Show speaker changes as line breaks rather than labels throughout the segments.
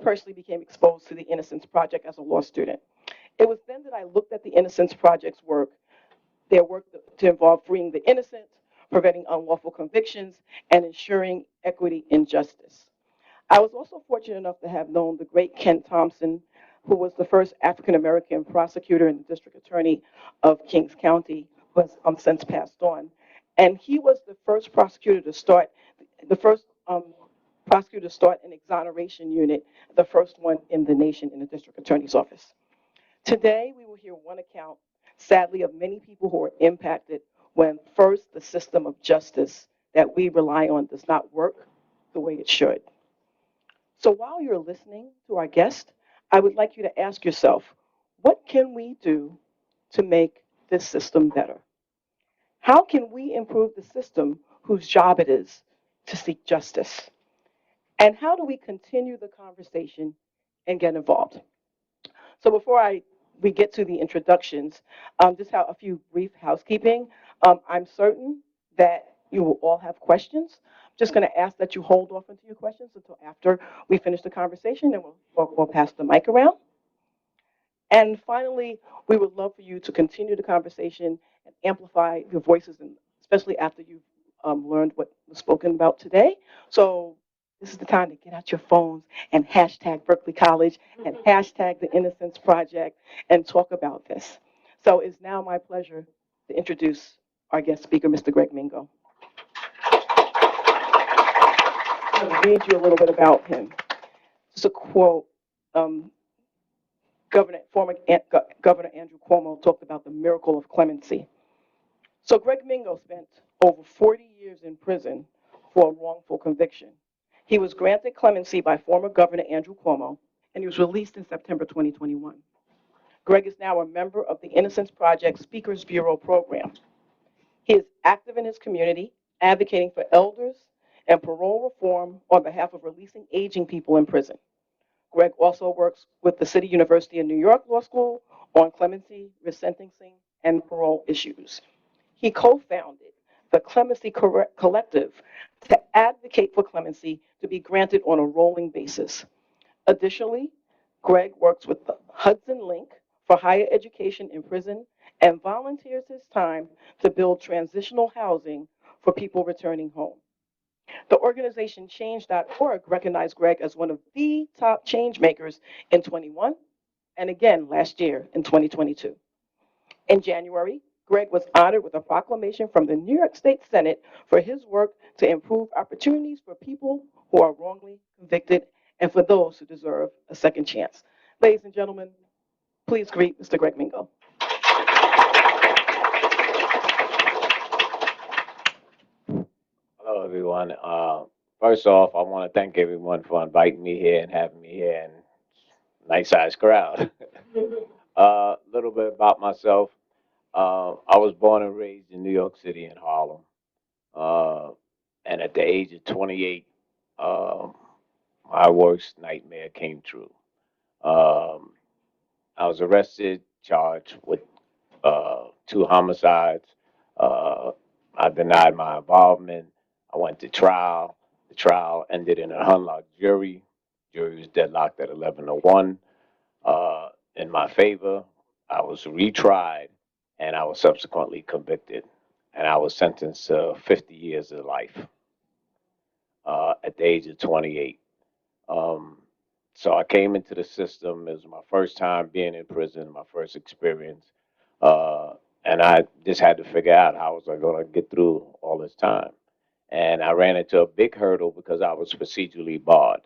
personally became exposed to the Innocence Project as a law student. It was then that I looked at the Innocence Project's work, their work to involve freeing the innocent, preventing unlawful convictions, and ensuring equity and justice. I was also fortunate enough to have known the great Ken Thompson, who was the first African American prosecutor and district attorney of Kings County, who has since passed on. And he was the first prosecutor to start, the first prosecutor to start an exoneration unit, the first one in the nation in the district attorney's office. Today, we will hear one account, sadly, of many people who are impacted when first the system of justice that we rely on does not work the way it should. So while you're listening to our guest, I would like you to ask yourself, what can we do to make this system better? How can we improve the system whose job it is to seek justice? And how do we continue the conversation and get involved? So before we get to the introductions, just a few brief housekeeping. I'm certain that you will all have questions. I'm just going to ask that you hold off into your questions until after we finish the conversation, and we'll pass the mic around. And finally, we would love for you to continue the conversation and amplify your voices, and especially after you've learned what was spoken about today. So this is the time to get out your phones and hashtag Berkeley College and hashtag the Innocence Project and talk about this. So it's now my pleasure to introduce our guest speaker, Mr. Greg Mingo. I'm going to read you a little bit about him. Just a quote. Former Governor Andrew Cuomo talked about the miracle of clemency. So Greg Mingo spent over 40 years in prison for a wrongful conviction. He was granted clemency by former Governor Andrew Cuomo, and he was released in September 2021. Greg is now a member of the Innocence Project Speakers Bureau program. He is active in his community, advocating for elders and parole reform on behalf of releasing aging people in prison. Greg also works with the City University of New York Law School on clemency, resentencing, and parole issues. He co-founded the Clemency Collective to advocate for clemency to be granted on a rolling basis. Additionally, Greg works with the Hudson Link for higher education in prison and volunteers his time to build transitional housing for people returning home. The organization Change.org recognized Greg as one of the top change makers in 21 and again last year in 2022. In January, Greg was honored with a proclamation from the New York State Senate for his work to improve opportunities for people who are wrongly convicted and for those who deserve a second chance. Ladies and gentlemen, please greet Mr. Greg Mingo.
Hello, everyone. First off, I want to thank everyone for inviting me here and having me here, and nice sized crowd. A little bit about myself. I was born and raised in New York City in Harlem. Uh, and at the age of 28, um, my worst nightmare came true. Um, I was arrested, charged with two homicides. Uh, I denied my involvement. I went to trial. The trial ended in a unlocked jury. Jury was deadlocked at 11-1 in my favor. I was retried, and I was subsequently convicted, and I was sentenced to 50 years of life at the age of 28. Um, so I came into the system. It was my first time being in prison, my first experience. Uh, and I just had to figure out how was I going to get through all this time. And I ran into a big hurdle because I was procedurally barred.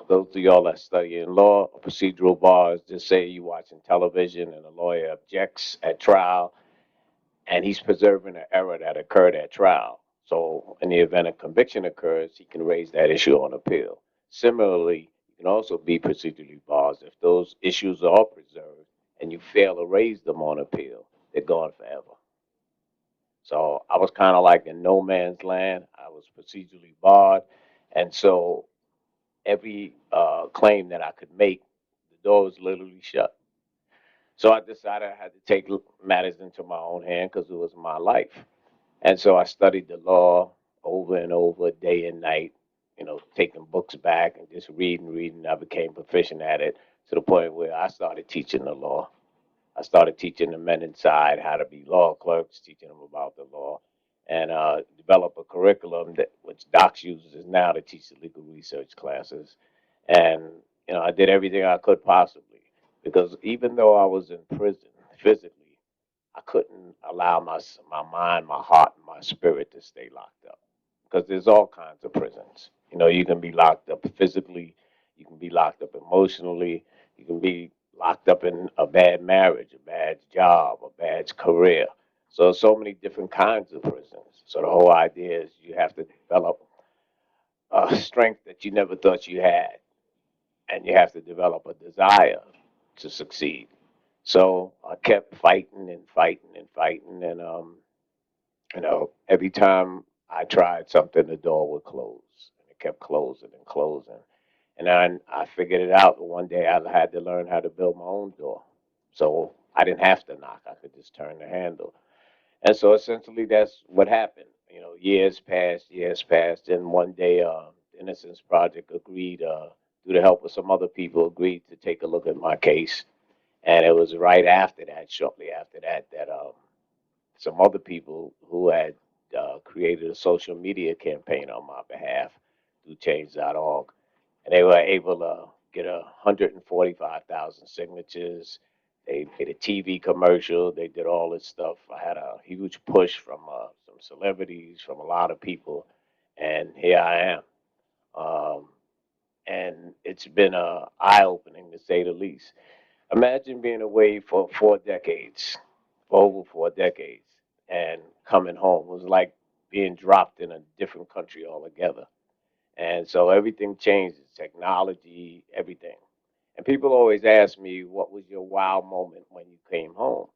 Those of y'all that study in law, a procedural bar is just say you watching television and a lawyer objects at trial and he's preserving an error that occurred at trial. So in the event a conviction occurs, he can raise that issue on appeal. Similarly, you can also be procedurally barred if those issues are preserved and you fail to raise them on appeal, they're gone forever. So I was kind of like in no man's land. I was procedurally barred. And so every claim that I could make, the door was literally shut. So I decided I had to take matters into my own hand because it was my life. And so I studied the law over and over, day and night, taking books back and just reading. I became proficient at it to the point where I started teaching the law. I started teaching the men inside how to be law clerks, teaching them about the law, and develop a curriculum that which Docs uses now to teach the legal research classes. And I did everything I could possibly because even though I was in prison physically, I couldn't allow my mind, my heart, and my spirit to stay locked up because there's all kinds of prisons. You can be locked up physically, you can be locked up emotionally, you can be locked up in a bad marriage, a bad job, a bad career. So many different kinds of prisons. So the whole idea is you have to develop a strength that you never thought you had, and you have to develop a desire to succeed. So I kept fighting and fighting and fighting, and every time I tried something, the door would close, and it kept closing and closing. And then I figured it out. One day I had to learn how to build my own door, so I didn't have to knock. I could just turn the handle. And so essentially, that's what happened. Years passed, and one day, the Innocence Project agreed, through the help of some other people, agreed to take a look at my case. And it was right after that, shortly after that, that some other people who had created a social media campaign on my behalf through change.org. And they were able to get 145,000 signatures. They made a TV commercial. They did all this stuff. I had a huge push from some celebrities, from a lot of people. And here I am. Um, and it's been eye opening to say the least. Imagine being away for 4 decades, for over 4 decades, and coming home. It was like being dropped in a different country altogether. And so everything changes, technology, everything. And people always ask me, what was your wow moment when you came home?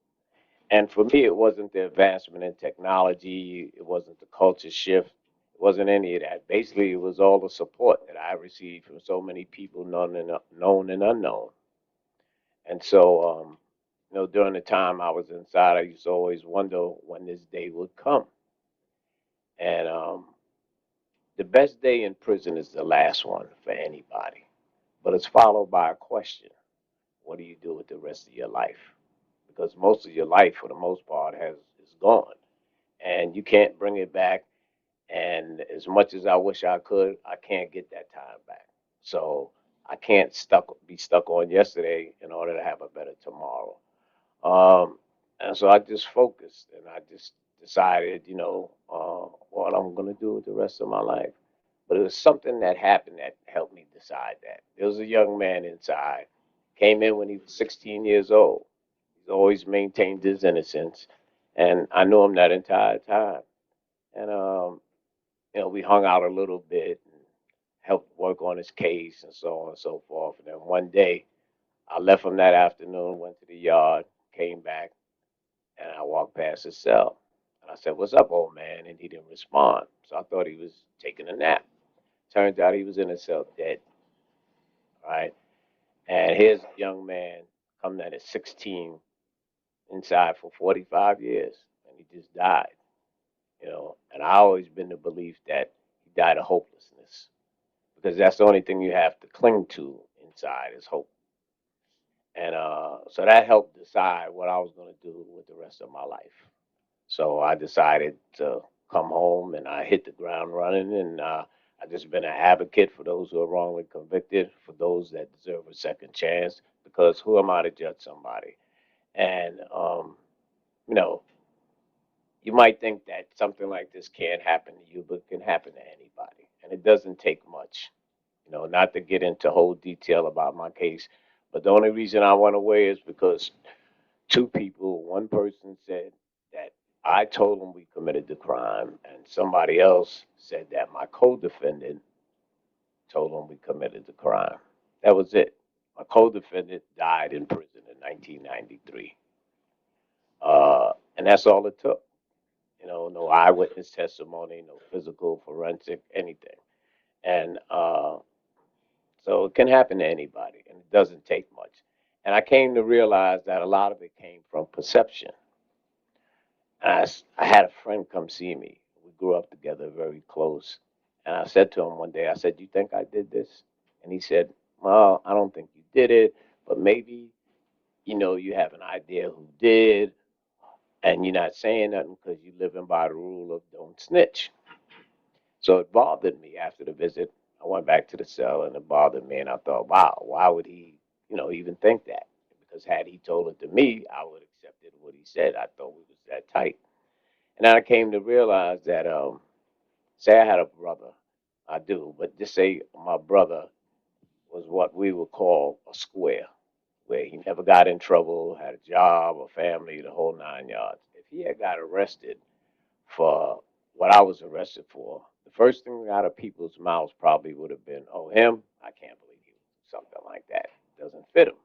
And for me, it wasn't the advancement in technology, it wasn't the culture shift, it wasn't any of that. Basically, it was all the support that I received from so many people, known and unknown. And so, during the time I was inside, I used to always wonder when this day would come. And the best day in prison is the last one for anybody, but it's followed by a question: what do you do with the rest of your life? Because most of your life, for the most part, has is gone, and you can't bring it back. And as much as I wish I could, I can't get that time back. So I can't be stuck on yesterday in order to have a better tomorrow. And so I just focused and I just decided, what I'm going to do with the rest of my life. But it was something that happened that helped me decide that. There was a young man inside, came in when he was 16 years old. He's always maintained his innocence. And I knew him that entire time. And, we hung out a little bit and helped work on his case and so on and so forth. And then one day, I left him that afternoon, went to the yard, came back, and I walked past his cell. And I said, "What's up, old man?" And he didn't respond. So I thought he was taking a nap. Turns out he was in his cell dead, right? And here's a young man coming at 16 inside for 45 years, and he just died. And I always been the belief that he died of hopelessness because that's the only thing you have to cling to inside is hope. And so that helped decide what I was going to do with the rest of my life. So I decided to come home and I hit the ground running. And I've just been an advocate for those who are wrongly convicted, for those that deserve a second chance, because who am I to judge somebody? And, you know, you might think that something like this can't happen to you, but it can happen to anybody. And it doesn't take much, not to get into whole detail about my case. But the only reason I went away is because two people, one person said that I told them we committed the crime, and somebody else said that my co-defendant told them we committed the crime. That was it. My co-defendant died in prison in 1993, and that's all it took. No eyewitness testimony, no physical, forensic, anything, and so it can happen to anybody, and it doesn't take much. And I came to realize that a lot of it came from perception. I had a friend come see me. We grew up together, very close. And I said to him one day, I said, "You think I did this?" And he said, "Well, I don't think you did it, but maybe, you have an idea who did, and you're not saying nothing because you're living by the rule of don't snitch." So it bothered me after the visit. I went back to the cell and it bothered me. And I thought, wow, why would he, even think that? Because had he told it to me, I would have accepted what he said. I thought we was that tight. And then I came to realize that, say I had a brother, I do, but just say my brother was what we would call a square, where he never got in trouble, had a job, a family, the whole 9 yards. If he had got arrested for what I was arrested for, the first thing out of people's mouths probably would have been, "Oh, him? I can't believe he would do something like that. Doesn't fit him."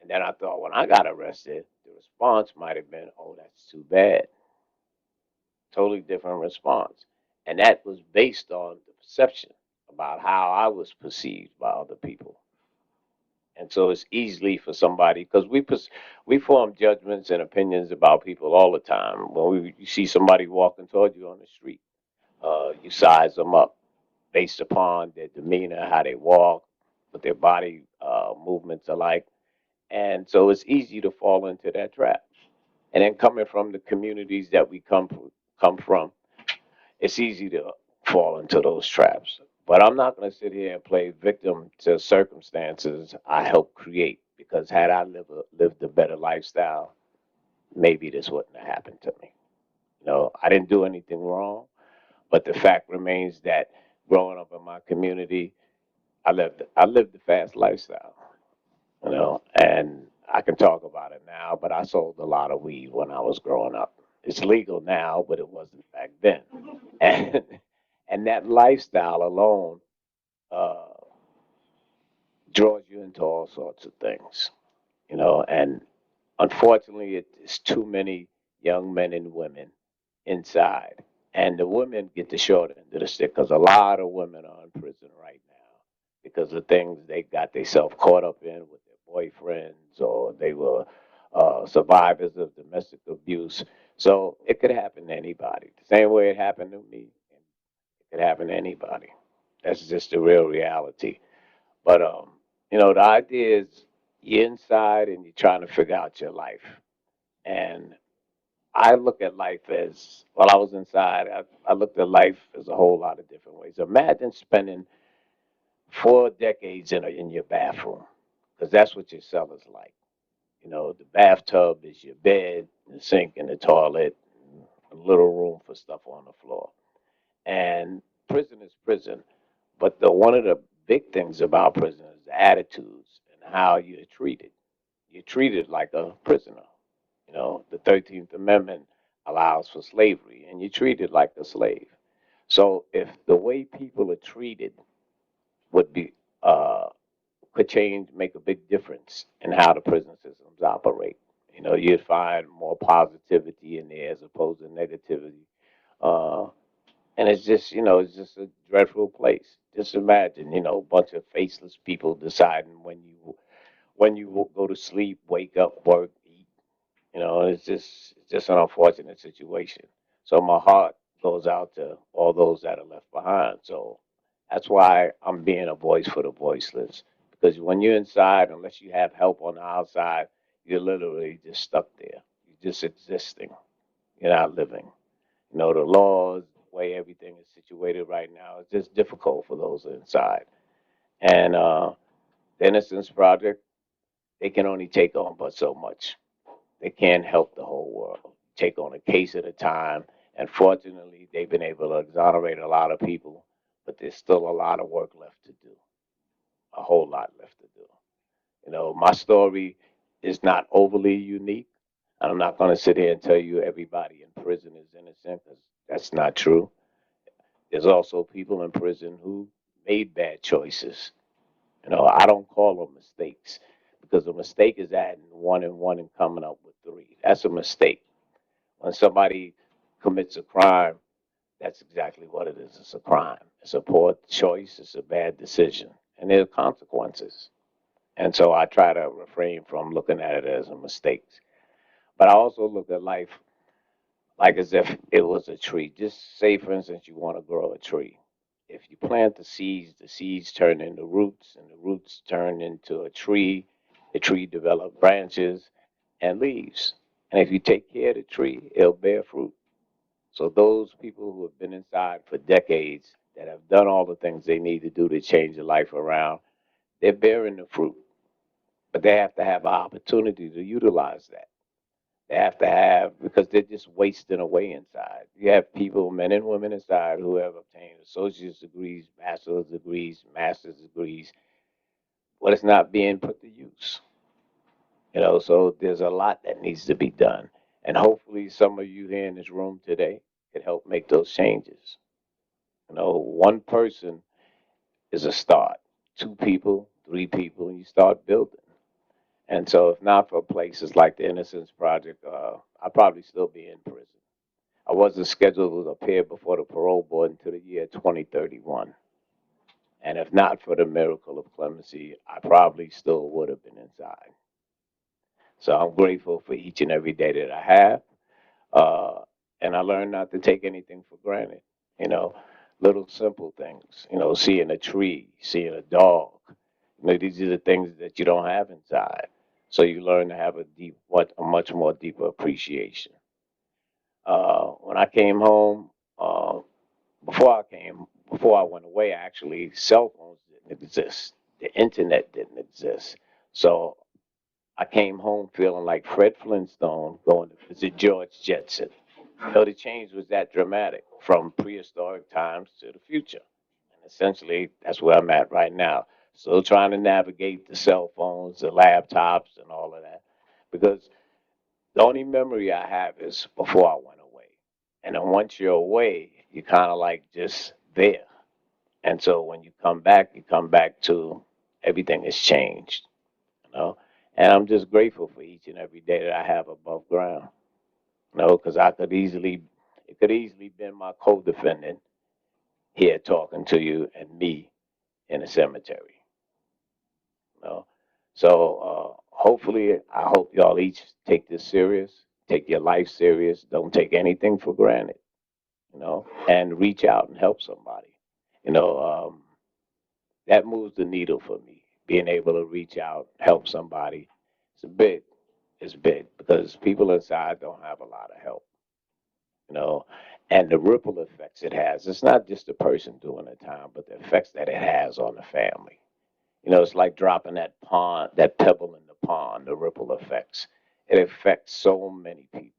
And then I thought when I got arrested, the response might have been, "Oh, that's too bad." Totally different response. And that was based on the perception about how I was perceived by other people. And so it's easily for somebody because we form judgments and opinions about people all the time. When you see somebody walking toward you on the street, you size them up based upon their demeanor, how they walk, what their body movements are like, and so it's easy to fall into that trap. And then coming from the communities that we come from, it's easy to fall into those traps. But I'm not going to sit here and play victim to circumstances I helped create because had I lived a better lifestyle, maybe this wouldn't have happened to me. I didn't do anything wrong, but the fact remains that growing up in my community, I lived a fast lifestyle, and I can talk about it now, but I sold a lot of weed when I was growing up. It's legal now, but it wasn't back then. And and that lifestyle alone uh, draws you into all sorts of things, and unfortunately, it's too many young men and women inside. And the women get the short end of the stick because a lot of women are in prison right now because of things they got themselves caught up in with their boyfriends or they were survivors of domestic abuse. So it could happen to anybody. The same way it happened to me, it could happen to anybody. That's just the real reality. But the idea is you're inside and you're trying to figure out your life. And I look at life as while I was inside, I looked at life as a whole lot of different ways. Imagine spending 4 decades in your bathroom, because that's what your cell is like. The bathtub is your bed, the sink, and the toilet, a little room for stuff on the floor. And prison is prison. But one of the big things about prison is the attitudes and how you're treated. You're treated like a prisoner. The 13th Amendment allows for slavery, and you're treated like a slave. So if the way people are treated would be could change, make a big difference in how the prison systems operate. You'd find more positivity in there as opposed to negativity. Uh, and it's just a dreadful place. Just imagine, a bunch of faceless people deciding when you go to sleep, wake up, work, eat. It's just an unfortunate situation. So my heart goes out to all those that are left behind. So that's why I'm being a voice for the voiceless. Because when you're inside, unless you have help on the outside, you're literally just stuck there. You're just existing. You're not living. The laws, the way everything is situated right now, it's just difficult for those inside. And the Innocence Project, they can only take on but so much. They can't help the whole world. Take on a case at a time. And fortunately, they've been able to exonerate a lot of people, but there's still a lot of work left to do, a whole lot left to do. My story is not overly unique. I'm not going to sit here and tell you everybody in prison is innocent because that's not true. There's also people in prison who made bad choices. I don't call them mistakes because a mistake is adding one and one and coming up with three. That's a mistake. When somebody commits a crime, that's exactly what it is. It's a crime. It's a poor choice. It's a bad decision. And there are consequences. And so I try to refrain from looking at it as a mistake. But I also look at life like as if it was a tree. Just say, for instance, you want to grow a tree. if you plant the seeds turn into roots, and the roots turn into a tree. The tree develops branches and leaves. And if you take care of the tree, it'll bear fruit. So those people who have been inside for decades, that have done all the things they need to do to change their life around, they're bearing the fruit. But they have to have an opportunity to utilize that. They have to have, because they're just wasting away inside. You have people, men and women inside, who have obtained associate's degrees, bachelor's degrees, master's degrees, but it's not being put to use. So there's a lot that needs to be done. And hopefully some of you here in this room today can help make those changes. One person is a start. Two people, three people, and you start building. And so if not for places like the Innocence Project, I'd probably still be in prison. I wasn't scheduled to appear before the parole board until the year 2031. And if not for the miracle of clemency, I probably still would have been inside. So I'm grateful for each and every day that I have. Uh, and I learned not to take anything for granted. You know, Little simple things. Seeing a tree, seeing a dog. These are the things that you don't have inside. So you learn to have a much more deeper appreciation. When I came home, uh, before I went away, actually, cell phones didn't exist. The internet didn't exist. So I came home feeling like Fred Flintstone going to visit George Jetson. The change was that dramatic from prehistoric times to the future. And essentially, that's where I'm at right now. Still trying to navigate the cell phones, the laptops, and all of that. Because the only memory I have is before I went away. And then once you're away, you're kind of like just there. And so when you come back to everything has changed, you know. And I'm just grateful for each and every day that I have above ground, because it could easily been my co-defendant here talking to you and me in a cemetery, you know. So hopefully, I hope y'all each take this serious, take your life serious, don't take anything for granted, and reach out and help somebody. You know, um, that moves the needle for me. Being able to reach out, help somebody, it's big. It's big because people inside don't have a lot of help, you know, and the ripple effects it has. It's not just the person doing the time, but the effects that it has on the family. It's like dropping that pebble in the pond, the ripple effects. It affects so many people.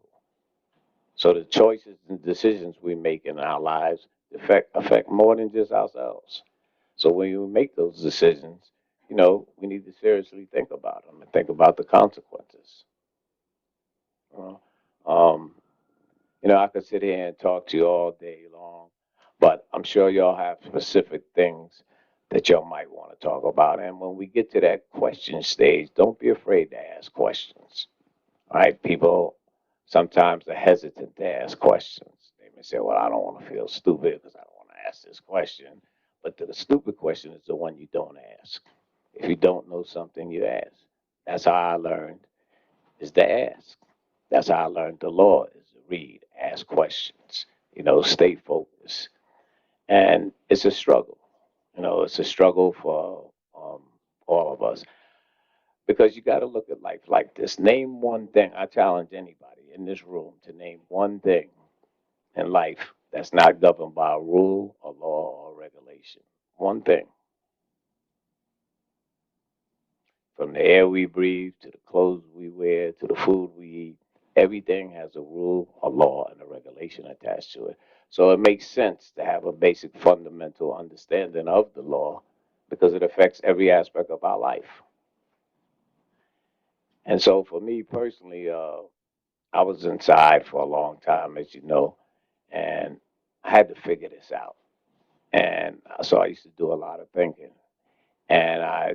So the choices and decisions we make in our lives affect more than just ourselves. So when you make those decisions, we need to seriously think about them and think about the consequences. You know? Um, I could sit here and talk to you all day long, but I'm sure y'all have specific things that y'all might want to talk about. And when we get to that question stage, don't be afraid to ask questions. All right, people sometimes are hesitant to ask questions. They may say, "Well, I don't want to feel stupid because I don't want to ask this question." But the stupid question is the one you don't ask. If you don't know something, you ask. That's how I learned is to ask. That's how I learned the law is to read, ask questions, stay focused. And it's a struggle. It's a struggle for all of us because you got to look at life like this. Name one thing. I challenge anybody in this room to name one thing in life that's not governed by a rule, a law, or regulation. One thing. From the air we breathe to the clothes we wear to the food we eat, everything has a rule, a law, and a regulation attached to it. So it makes sense to have a basic fundamental understanding of the law because it affects every aspect of our life. And so for me personally, I was inside for a long time, as you know, and I had to figure this out. And so I used to do a lot of thinking. And I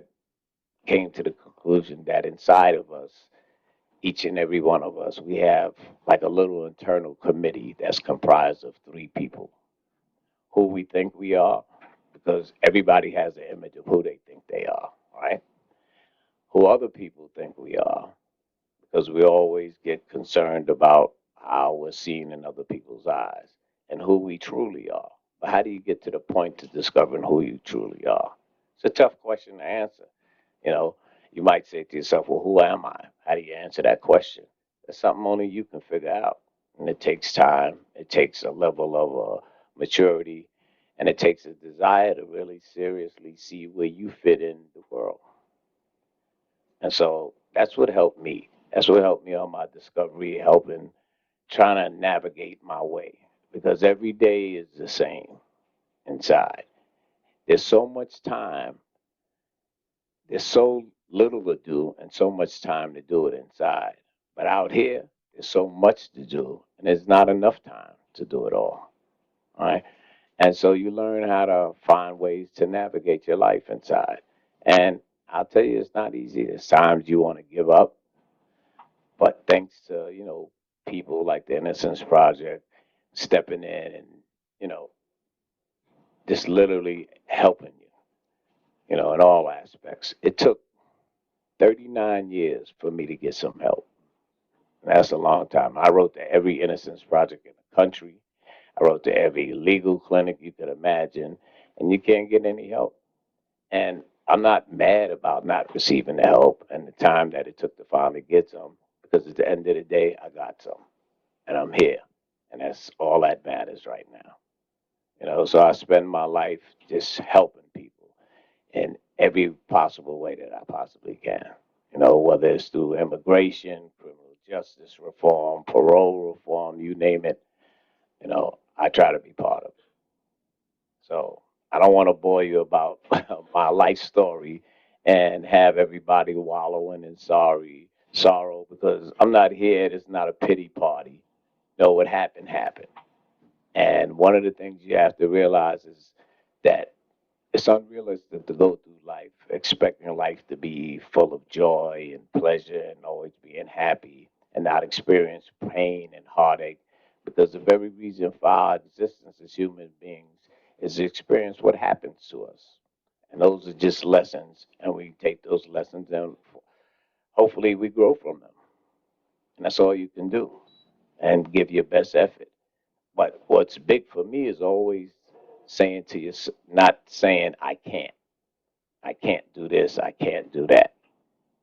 came to the conclusion that inside of us, each and every one of us, we have like a little internal committee that's comprised of three people who we think we are, because everybody has an image of who they think they are, right? Who other people think we are, because we always get concerned about how we're seen in other people's eyes, and who we truly are, But how do you get to the point to discovering who you truly are? It's a tough question to answer. You know, you might say to yourself, well, who am I? How do you answer that question? That's something only you can figure out. And it takes time, it takes a level of maturity, and it takes a desire to really seriously see where you fit in the world. And so that's what helped me. That's what helped me on my discovery, helping trying to navigate my way. Because every day is the same inside. There's so much time, there's so little to do, and so much time to do it inside. But out here, there's so much to do, and there's not enough time to do it all. All right. And so you learn how to find ways to navigate your life inside. And I'll tell you, it's not easy. There's times you want to give up, but thanks to, people like the Innocence Project stepping in and, you know, just literally helping you, in all aspects. It took 39 years for me to get some help. And that's a long time. I wrote to every Innocence Project in the country. I wrote to every legal clinic you could imagine, and you can't get any help. And I'm not mad about not receiving the help and the time that it took to finally get some, because at the end of the day, I got some, and I'm here, and that's all that matters right now. So I spend my life just helping people in every possible way that I possibly can. Whether it's through immigration, criminal justice reform, parole reform, you name it. I try to be part of it. So I don't want to bore you about my life story and have everybody wallowing in sorrow, because I'm not here. It's not a pity party. What happened happened. And one of the things you have to realize is that it's unrealistic to go through life expecting life to be full of joy and pleasure and always being happy and not experience pain and heartache, because the very reason for our existence as human beings is to experience what happens to us. And those are just lessons, and we take those lessons and hopefully we grow from them. And that's all you can do, and give your best effort. But what's big for me is always saying to you, not saying I can't do this, I can't do that.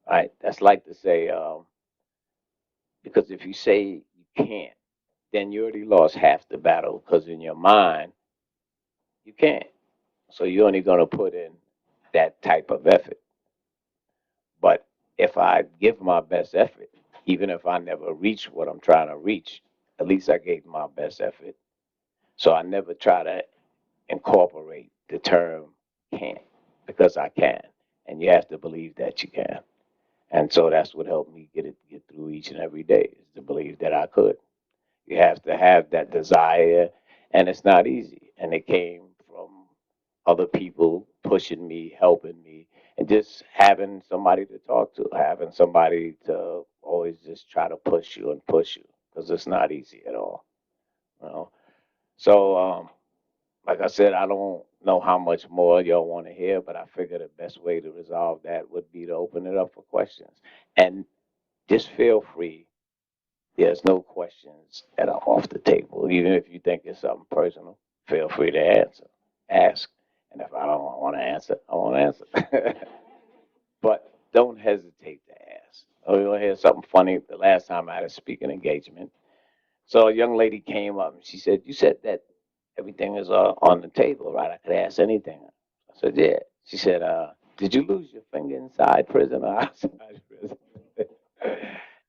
Right? That's like to say, because if you say you can't, then you already lost half the battle, because in your mind, you can't. So you're only going to put in that type of effort. But if I give my best effort, even if I never reach what I'm trying to reach, at least I gave my best effort. So I never try to incorporate the term can't, because I can. And you have to believe that you can. And so that's what helped me get through each and every day, is to believe that I could. You have to have that desire, and it's not easy. And it came from other people pushing me, helping me, and just having somebody to talk to, having somebody to always just try to push you, because it's not easy at all. You know. So, like I said, I don't know how much more y'all want to hear, but I figure the best way to resolve that would be to open it up for questions. And just feel free. There's no questions that are off the table. Even if you think it's something personal, feel free to ask. And if I don't want to answer, I won't answer. But don't hesitate to ask. Oh, you want to hear something funny? The last time I had a speaking engagement, so a young lady came up and she said, "You said that everything is on the table, right? I could ask anything." I said, "Yeah." She said, "Did you lose your finger inside prison or outside prison?"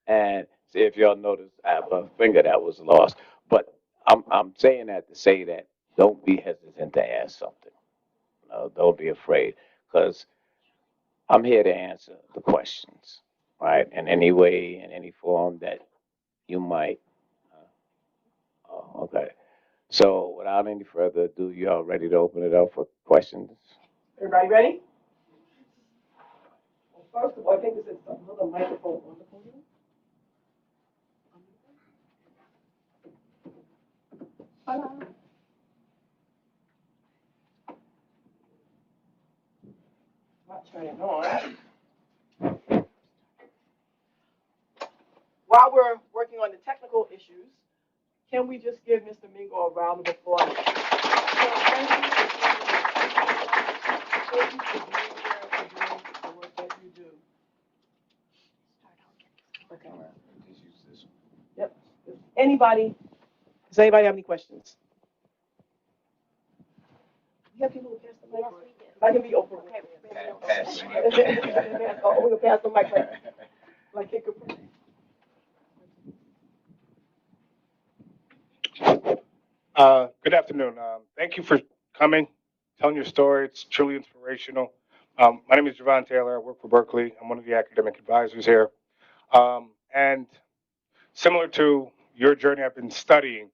And see if y'all notice, I have a finger that was lost. But I'm saying that to say that don't be hesitant to ask something. Don't be afraid, because I'm here to answer the questions, right? In any way, in any form that you might. Okay. So without any further ado, y'all ready to open it up for questions?
Everybody ready? Well, first of all, I think this is another microphone on the podium. Hello. Not turning on. While we're working on the technical issues, can we just give Mr. Mingo a round of applause? Thank you for being here and doing the work that you do. Okay.
Just use this one.
Yep. Does anybody have any questions? You have people who pass the mic? I can be open.
Pass the mic.
Oh, we're gonna pass the mic like Kid Capri.
Good afternoon. Thank you for coming, telling your story. It's truly inspirational. My name is Javon Taylor. I work for Berkeley. I'm one of the academic advisors here. And similar to your journey, I've been studying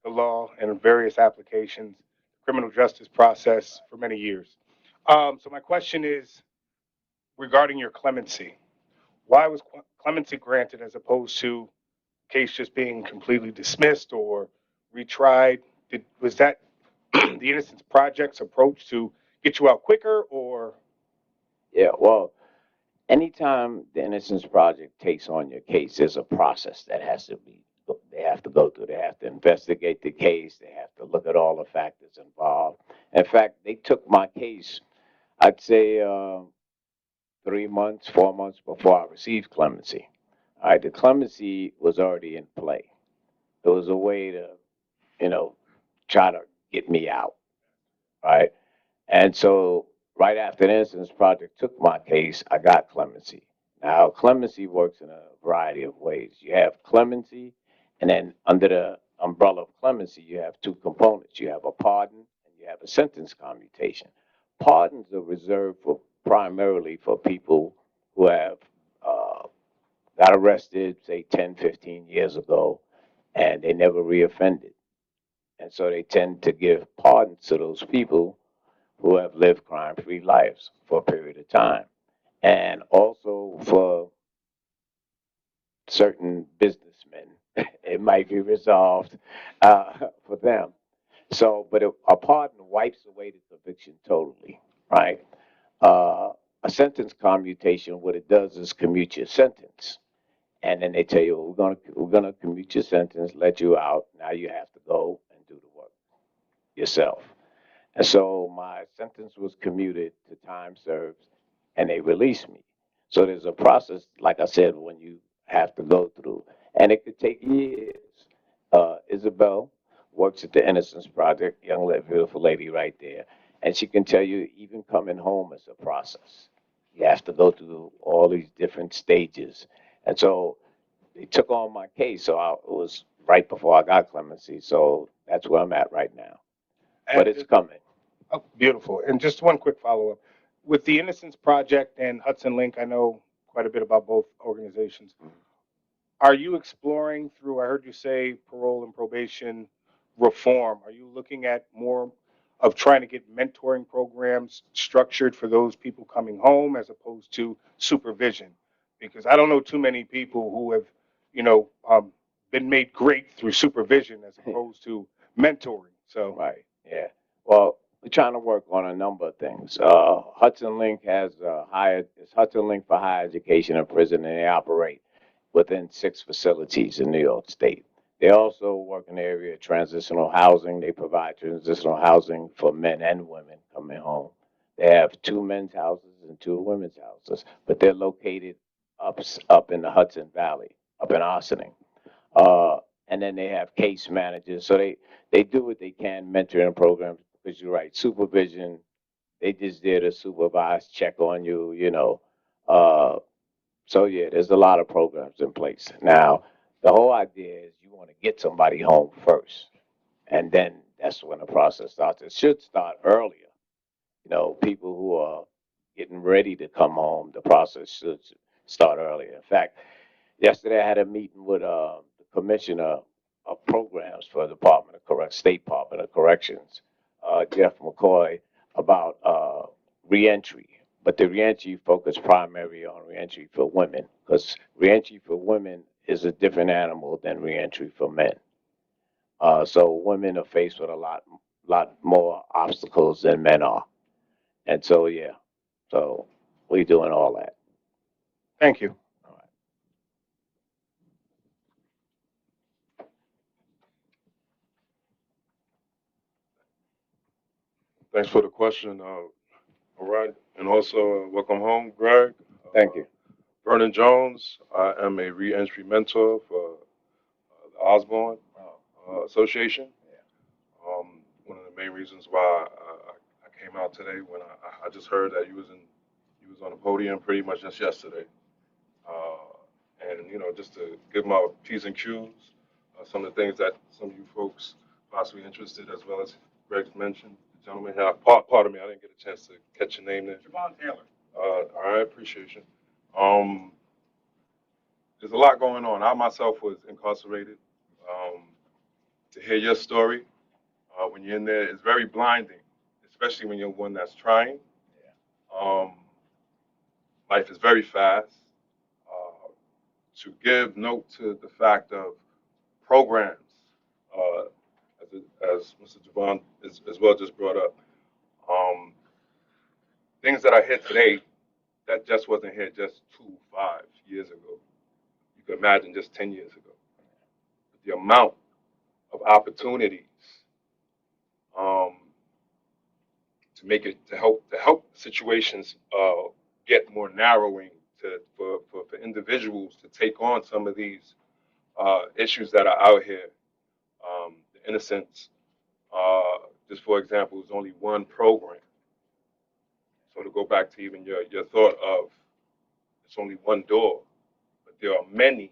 the law and various applications, criminal justice process for many years. So my question is regarding your clemency. Why was clemency granted as opposed to case just being completely dismissed or retried? Was that the Innocence Project's approach to get you out quicker, or
Yeah, well, anytime the Innocence Project takes on your case, there's a process that has to be, they have to go through. They have to investigate the case. They have to look at all the factors involved. In fact, they took my case, I'd say 3 months, 4 months before I received clemency. All right, the clemency was already in play. It was a way to, you know, try to get me out, right? And so right after the Innocence Project took my case, I got clemency. Now, clemency works in a variety of ways. You have clemency, and then under the umbrella of clemency, you have two components. You have a pardon, and you have a sentence commutation. Pardons are reserved for primarily for people who have uh, got arrested, say 10, 15 years ago, and they never reoffended. And so they tend to give pardons to those people who have lived crime free lives for a period of time. And also for certain businessmen, it might be resolved for them. So, but a pardon wipes away the conviction totally, right? Uh, a sentence commutation, what it does is commute your sentence. And then they tell you, well, we're gonna commute your sentence, let you out. Now you have to go and do the work yourself. And so my sentence was commuted to time served, and they released me. So there's a process, like I said, when you have to go through, and it could take years. Isabel works at the Innocence Project, beautiful lady right there, and she can tell you even coming home is a process. You have to go through all these different stages, and so they took on my case. So it was right before I got clemency. So that's where I'm at right now, but
and
it's coming.
oh, beautiful. And just one quick follow up with the Innocence Project and Hudson Link. I know quite a bit about both organizations. Are you exploring through? I heard you say parole and probation reform. Are you looking at more of trying to get mentoring programs structured for those people coming home as opposed to supervision? Because I don't know too many people who have, you know, been made great through supervision as opposed to mentoring. So,
Right. Yeah. Well, we're trying to work on a number of things. Hudson Link has it's Hudson Link for Higher Education and Prison, and they operate within 6 facilities in New York State. They also work in the area of transitional housing. They provide transitional housing for men and women coming home. They have two men's houses and two women's houses, but they're located up in the Hudson Valley, up in Ossining. Uh, and then they have case managers. So they do what they can, mentoring programs, because you're right, supervision, they just there to supervise, check on you, you know. Uh, so yeah, there's a lot of programs in place. Now, the whole idea is you want to get somebody home first, and then that's when the process starts. It should start earlier. You know, people who are getting ready to come home, the process should start earlier. In fact, yesterday, I had a meeting with the commissioner of programs for the State Department of Corrections, Jeff McCoy, about reentry. But the reentry focused primarily on reentry for women, because reentry for women is a different animal than reentry for men. So women are faced with lot more obstacles than men are, and so yeah, so we're doing all that.
thank you.
All right.
Thanks for the question. All right. And also, welcome home, Greg.
Thank you.
Vernon Jones. I am a re-entry mentor for the Osborne Association. One of the main reasons why I came out today when I just heard that you was on the podium pretty much just yesterday. And, just to give my P's and Q's, some of the things that some of you folks possibly interested, as well as Greg mentioned. The gentleman here, pardon me, I didn't get a chance to catch your name there.
Javon Taylor.
All right, appreciate you. There's a lot going on. I myself was incarcerated. To hear your story when you're in there is very blinding, especially when you're one that's trying. Life is very fast. To give note to the fact of programs, uh, as Mr. Javon as well just brought up, things that are here today that just wasn't here just 5 years ago. You can imagine just 10 years ago. The amount of opportunities um, to help situations get more narrowing for individuals to take on some of these issues that are out here. The Innocence, just for example, is only one program. So to go back to even your thought of it's only one door, but there are many.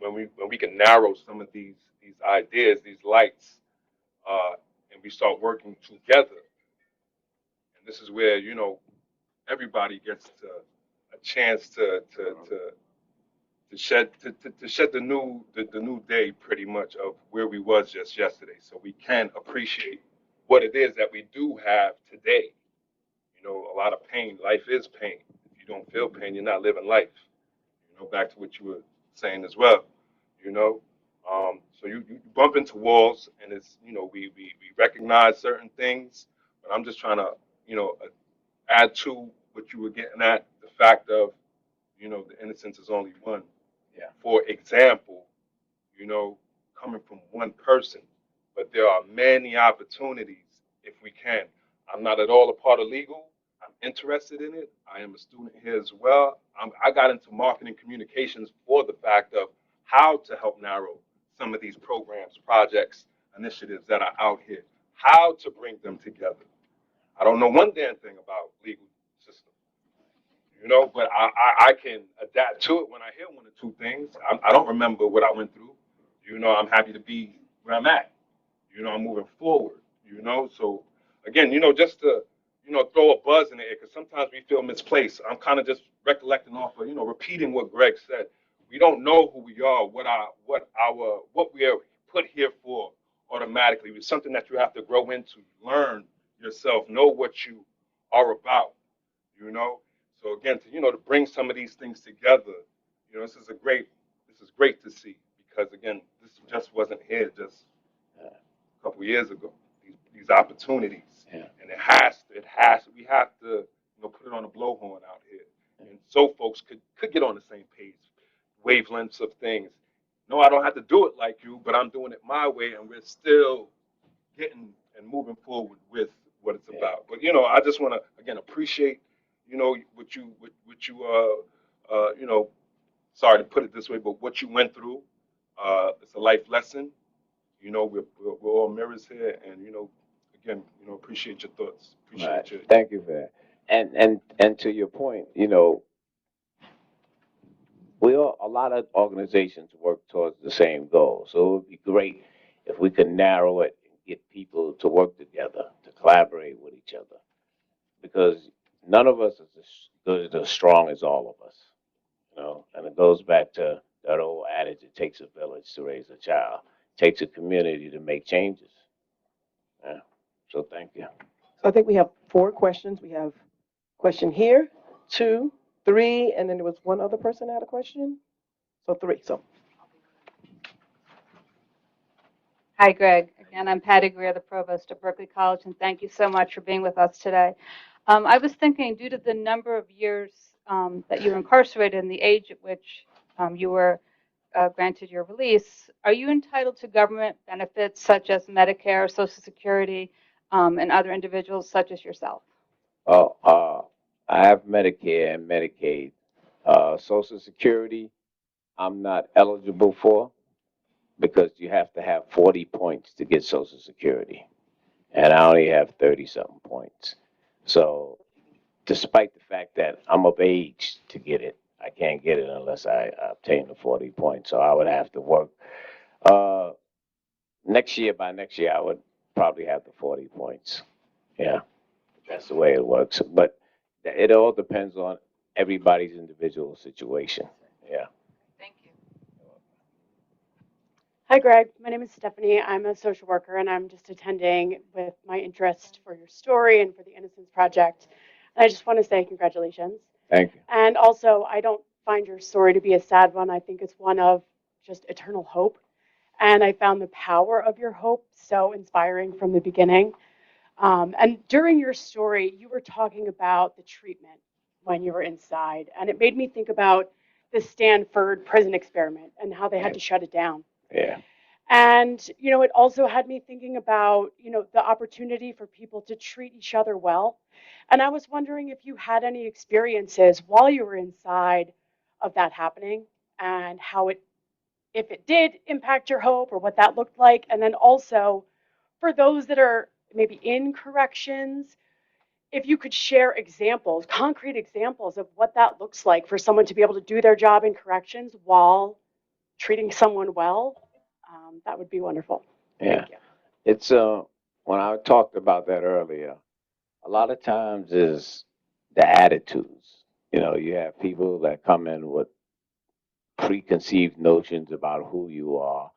When we can narrow some of these ideas, these lights, and we start working together. And this is where everybody gets a chance to shed the new day pretty much of where we was just yesterday, so we can appreciate what it is that we do have today. A lot of pain. Life is pain. If you don't feel pain, you're not living life. Back to what you were saying as well. So you bump into walls, and it's we recognize certain things, but I'm just trying to add to what you were getting at, the fact of the innocence is only one.
Yeah.
For example, coming from one person, but there are many opportunities if we can. I'm not at all a part of legal. I'm interested in it. I am a student here as well. I got into marketing communications for the fact of how to help narrow some of these programs, projects, initiatives that are out here, how to bring them together. I don't know one damn thing about legal system, but I can adapt to it when I hear one or two things. I don't remember what I went through. I'm happy to be where I'm at. I'm moving forward. So again, just to throw a buzz in the air, because sometimes we feel misplaced. I'm kind of just recollecting off of repeating what Greg said. We don't know who we are, what we are put here for automatically. It's something that you have to grow into, learn yourself, know what you are about. So again, to bring some of these things together, this is great to see, because again, this just wasn't here just a couple years ago. These opportunities,
yeah.
And we have to put it on a blowhorn out here, and so folks could get on the same page, wavelengths of things. No, I don't have to do it like you, but I'm doing it my way, and we're still getting and moving forward with what it's about. But I just want to again appreciate what you sorry to put it this way, but what you went through. It's a life lesson. We're all mirrors here, and again, appreciate your thoughts. Appreciate
Right.
your.
Thank you for that. And to your point, a lot of organizations work towards the same goal. So it would be great if we could narrow it and get people to work together, to collaborate with each other, because none of us is as good as strong as all of us. And it goes back to that old adage: it takes a village to raise a child. It takes a community to make changes. Yeah. So thank you.
So I think we have 4 questions. We have question here, 2, 3, and then there was one other person that had a question. So 3. So
Hi, Greg. Again, I'm Patty Greer, the provost of Berkeley College, and thank you so much for being with us today. I was thinking, due to the number of years that you were incarcerated and the age at which you were granted your release, are you entitled to government benefits such as Medicare, Social Security, and other individuals such as yourself?
Well, I have Medicare and Medicaid. Social Security, I'm not eligible for because you have to have 40 points to get Social Security, and I only have 30 something points. So, despite the fact that I'm of age to get it, I can't get it unless I obtain the 40 points. So, I would have to work. Uh, by next year, I would probably have the 40 points. Yeah, that's the way it works. But it all depends on everybody's individual situation. Yeah.
Thank you.
Hi, Greg. My name is Stephanie. I'm a social worker, and I'm just attending with my interest for your story and for the Innocence Project. And I just want to say congratulations.
Thank you.
And also, I don't find your story to be a sad one. I think it's one of just eternal hope. And I found the power of your hope so inspiring from the beginning. And during your story, you were talking about the treatment when you were inside. And it made me think about the Stanford prison experiment and how they had to shut it down.
Yeah.
And, it also had me thinking about, the opportunity for people to treat each other well. And I was wondering if you had any experiences while you were inside of that happening and if it did impact your hope or what that looked like. And then also for those that are maybe in corrections, if you could share examples, concrete examples of what that looks like for someone to be able to do their job in corrections while treating someone well, that would be wonderful.
Yeah.
Thank you.
It's when I talked about that earlier, a lot of times is the attitudes. You have people that come in with preconceived notions about who you are,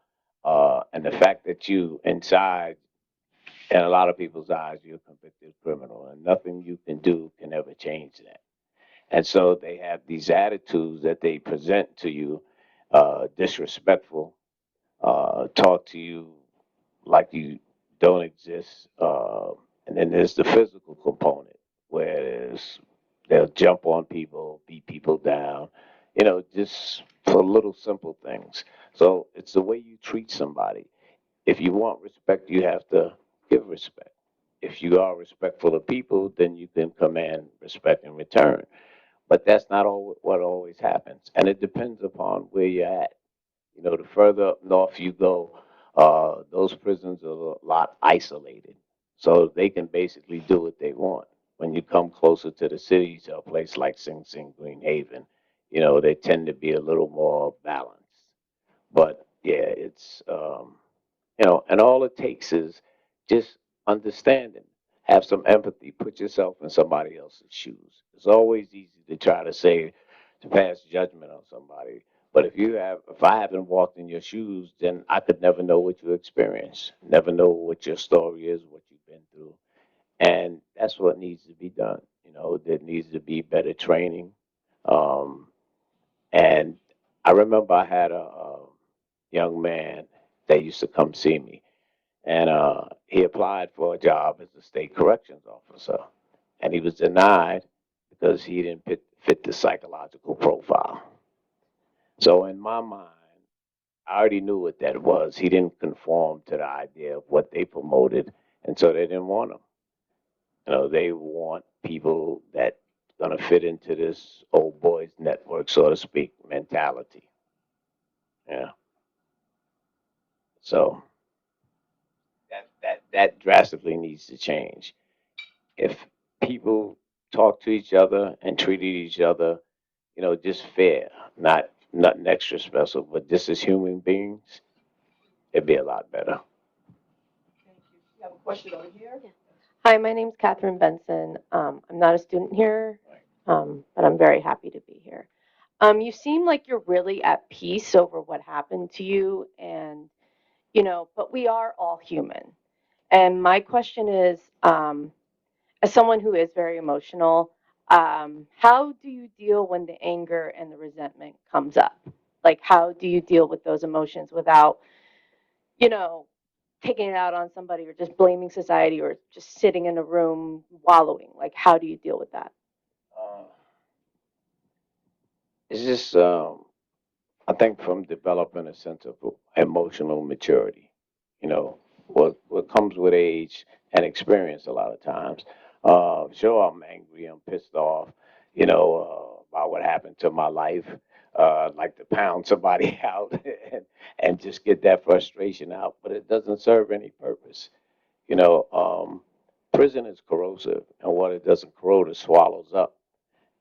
and the fact that you inside, in a lot of people's eyes, you're a convicted criminal, and nothing you can do can ever change that. And so they have these attitudes that they present to you, disrespectful, talk to you like you don't exist. And then there's the physical component, whereas they'll jump on people, beat people down, just for little simple things. So it's the way you treat somebody. If you want respect, you have to give respect. If you are respectful of people, then you can command respect in return. But that's not all what always happens, and it depends upon where you're at. The further up north you go, those prisons are a lot isolated, so they can basically do what they want. When you come closer to the cities, a place like Sing Sing, Green Haven, they tend to be a little more balanced. But yeah, it's and all it takes is just understanding, have some empathy, put yourself in somebody else's shoes. It's always easy to try to pass judgment on somebody. But if I haven't walked in your shoes, then I could never know what you experienced, never know what your story is, what you've been through. And that's what needs to be done. There needs to be better training. Um, and I remember I had a young man that used to come see me, and he applied for a job as a state corrections officer, and he was denied because he didn't fit the psychological profile. So in my mind, I already knew what that was. He didn't conform to the idea of what they promoted, and so they didn't want him. They want people that gonna fit into this old boys network, so to speak, mentality. Yeah. So that drastically needs to change. If people talk to each other and treated each other, just fair, not nothing extra special, but just as human beings, it'd be a lot better.
Thank you. You have a question over here?
Hi, my name's Catherine Benson. I'm not a student here, but I'm very happy to be here. You seem like you're really at peace over what happened to you, and but we are all human. And my question is, as someone who is very emotional, how do you deal when the anger and the resentment comes up? Like, how do you deal with those emotions without, you know, taking it out on somebody or just blaming society or just sitting in a room wallowing? Like, how do you deal with that?
Uh, it's just, I think, from developing a sense of emotional maturity. You know, what comes with age and experience a lot of times. Sure, I'm angry, I'm pissed off, about what happened to my life. I'd like to pound somebody out and just get that frustration out, but it doesn't serve any purpose. You know, um, Prison is corrosive, and what it doesn't corrode, it swallows up.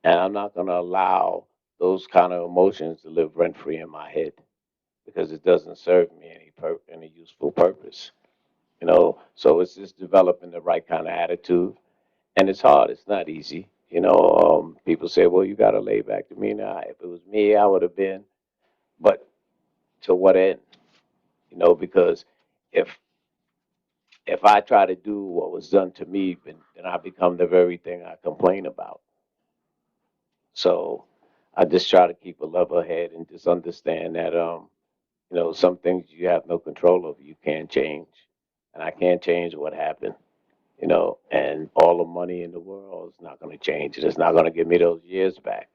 And I'm not going to allow those kind of emotions to live rent free in my head because it doesn't serve me any useful purpose. So it's just developing the right kind of attitude, and it's hard. It's not easy. People say, "Well, you got to lay back." To me, now, if it was me, I would have been. But to what end? Because if if I try to do what was done to me, then I become the very thing I complain about. So I just try to keep a level head and just understand that some things you have no control over, you can't change, and I can't change what happened. And all the money in the world is not going to change it. It's not going to give me those years back.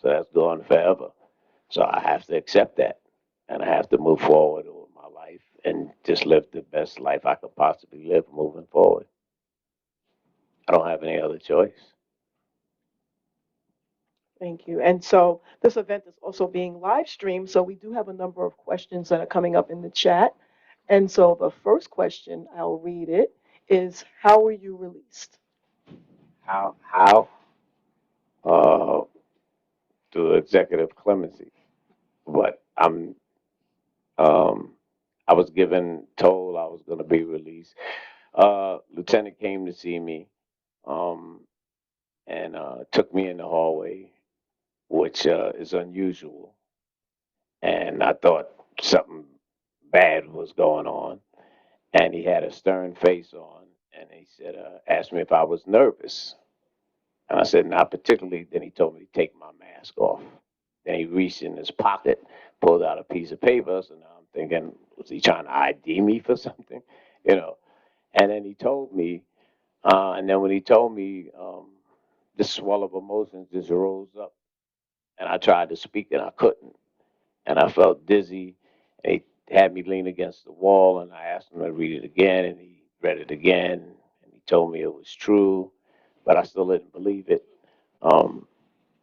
So that's gone forever. So I have to accept that, and I have to move forward with my life and just live the best life I could possibly live moving forward. I don't have any other choice.
Thank you. And so this event is also being live streamed. So we do have a number of questions that are coming up in the chat. And so the first question, I'll read it, is how were you released?
How? Uh, through executive clemency. But um, I was told I was going to be released. Lieutenant came to see me, um, and took me in the hallway, which is unusual. And I thought something bad was going on. And he had a stern face on, and he said, asked me if I was nervous. And I said, not particularly. Then he told me to take my mask off. Then he reached in his pocket, pulled out a piece of paper. So now I'm thinking, was he trying to ID me for something? You know. And then he told me, and then when he told me, this swell of emotions just rose up. And I tried to speak and I couldn't. And I felt dizzy. And he had me lean against the wall, and I asked him to read it again, and he read it again. And he told me it was true, but I still didn't believe it. Um,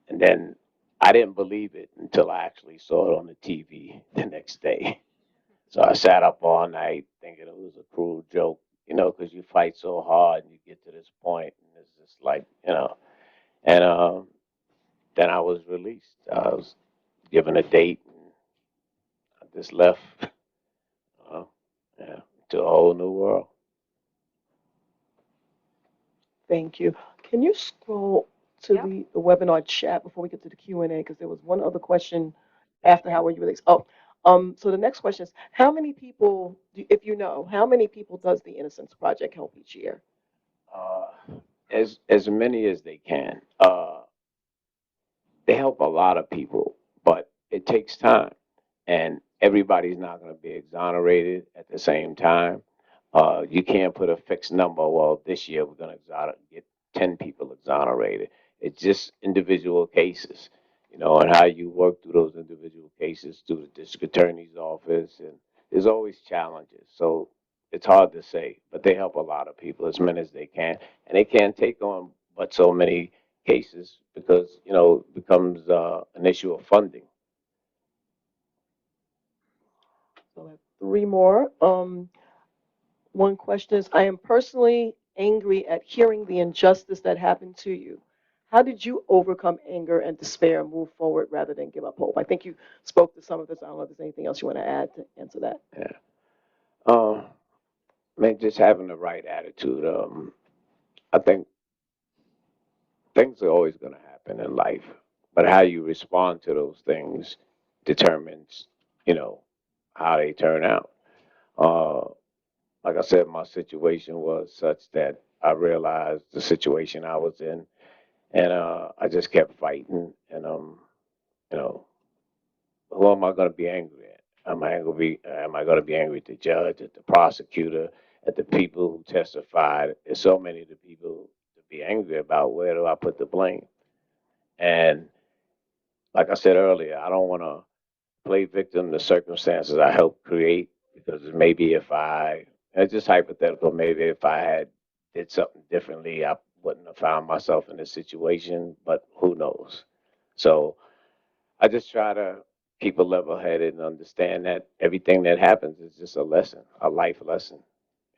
And then I didn't believe it until I actually saw it on the TV the next day. So I sat up all night thinking it was a cruel joke, because you fight so hard and you get to this point, and it's just like. And then I was released. I was given a date, and I just left, uh, yeah, to a whole new world.
Thank you. Can you scroll to
Yep.
the webinar chat before we get to the Q&A? Because there was one other question after how were you released? Oh, so the next question is, how many people, if you know, how many people does the Innocence Project help each year?
Uh, as many as they can. They help a lot of people, but it takes time, and everybody's not going to be exonerated at the same time. You can't put a fixed number. Well, this year we're going to get 10 people exonerated. It's just individual cases, and how you work through those individual cases through the district attorney's office, and there's always challenges. So it's hard to say, but they help a lot of people as many as they can, and they can't take on but so many cases because it becomes an issue of funding.
So I have three more. One question is, I am personally angry at hearing the injustice that happened to you. How did you overcome anger and despair and move forward rather than give up hope? I think you spoke to some of this. I don't know if there's anything else you want to add to answer that.
Yeah. Uh, Man, just having the right attitude. I think things are always going to happen in life, but how you respond to those things determines, you know, how they turn out. Uh, like I said, my situation was such that I realized the situation I was in, and I just kept fighting. And you know, who am I going to be angry at? Am I going to be angry at the judge, at the prosecutor, at the people who testified? There's so many of the people to be angry about. Where do I put the blame? And like I said earlier, I don't want to play victim to circumstances I helped create because maybe if I It's just hypothetical. Maybe if I had did something differently, I wouldn't have found myself in this situation. But who knows? So I just try to keep a level headed and understand that everything that happens is just a lesson, a life lesson,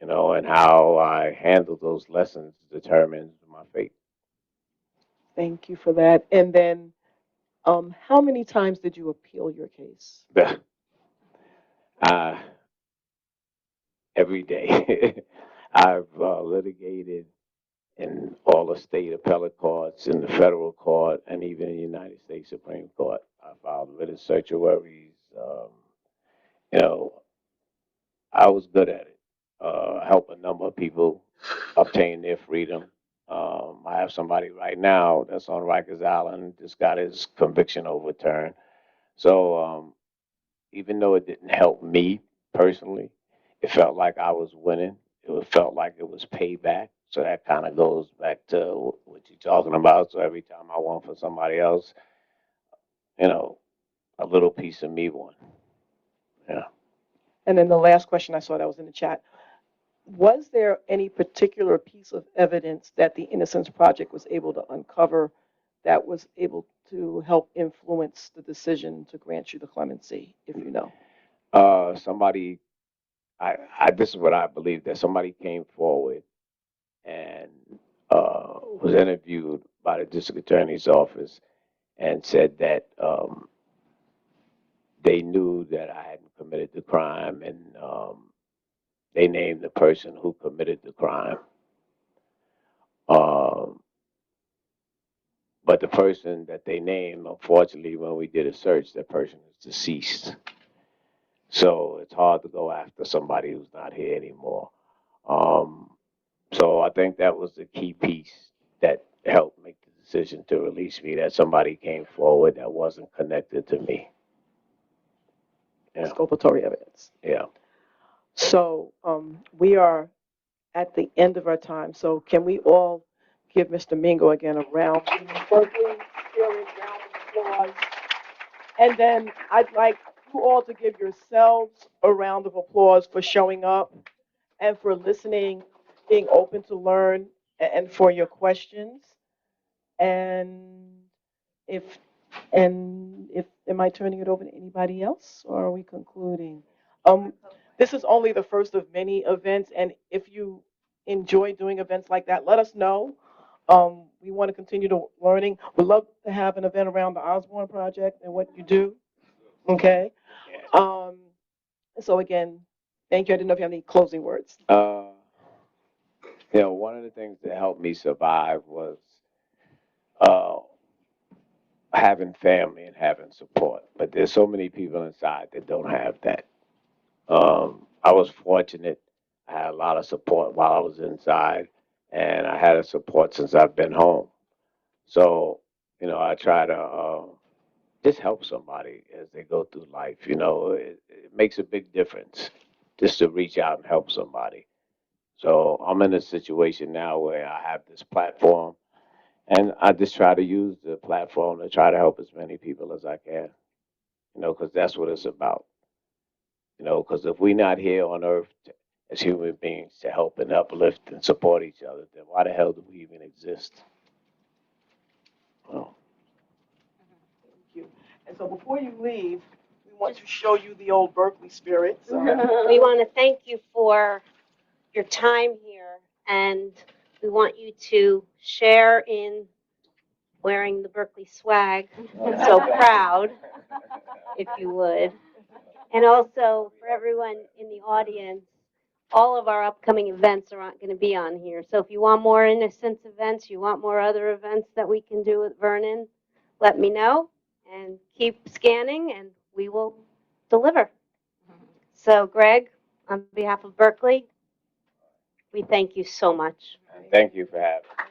and how I handle those lessons determines my fate.
Thank you for that. And then, how many times did you appeal your case?
uh, every day. I've litigated in all the state appellate courts, in the federal court, and even in the United States Supreme Court. I filed writ of certiorari's. You know, I was good at it. Help a number of people obtain their freedom. I have somebody right now that's on Rikers Island, just got his conviction overturned. So even though it didn't help me personally, it felt like I was winning. Felt like it was payback. So that kind of goes back to what you're talking about. So every time I won for somebody else, you know, a little piece of me won. Yeah.
And then the last question I saw that was in the chat. Was there any particular piece of evidence that the Innocence Project was able to uncover that was able to help influence the decision to grant you the clemency, if you know?
Somebody, I this is what I believe, that somebody came forward and was interviewed by the district attorney's office and said that they knew that I hadn't committed the crime, and they named the person who committed the crime. Um, but the person that they named, unfortunately, when we did a search, that person is deceased. So it's hard to go after somebody who's not here anymore. Um, so I think that was the key piece that helped make the decision to release me, that somebody came forward that wasn't connected to me. Yeah.
Exculpatory evidence.
Yeah.
So we are at the end of our time. So can we all give Mr. Mingo again a round, Berkeley Spirit round of applause? And then I'd like you all to give yourselves a round of applause for showing up and for listening, being open to learn, and for your questions. And if am I turning it over to anybody else, or are we concluding? Um, this is only the first of many events, and if you enjoy doing events like that, let us know. We want to continue to learning. We'd love to have an event around the Osborne Project and what you do. Okay. Um, so again, thank you. I didn't know if you have any closing words.
One of the things that helped me survive was uh, having family and having support. But there's so many people inside that don't have that. I was fortunate. I had a lot of support while I was inside, and I had a support since I've been home. So, I try to just help somebody as they go through life. It makes a big difference just to reach out and help somebody. So I'm in a situation now where I have this platform, and I just try to use the platform to try to help as many people as I can, because that's what it's about. Because if we're not here on earth as human beings to help and uplift and support each other, then why the hell do we even exist? Oh.
Thank you. And so before you leave, we want to show you the old Berkeley spirit. So.
We want to thank you for your time here, and we want you to share in wearing the Berkeley swag. So proud, if you would. And also for everyone in the audience, all of our upcoming events are not going to be on here. So if you want more Innocence events, you want more other events that we can do with Vernon, let me know and keep scanning and we will deliver. So Greg, on behalf of Berkeley, we thank you so much.
Thank you for having me.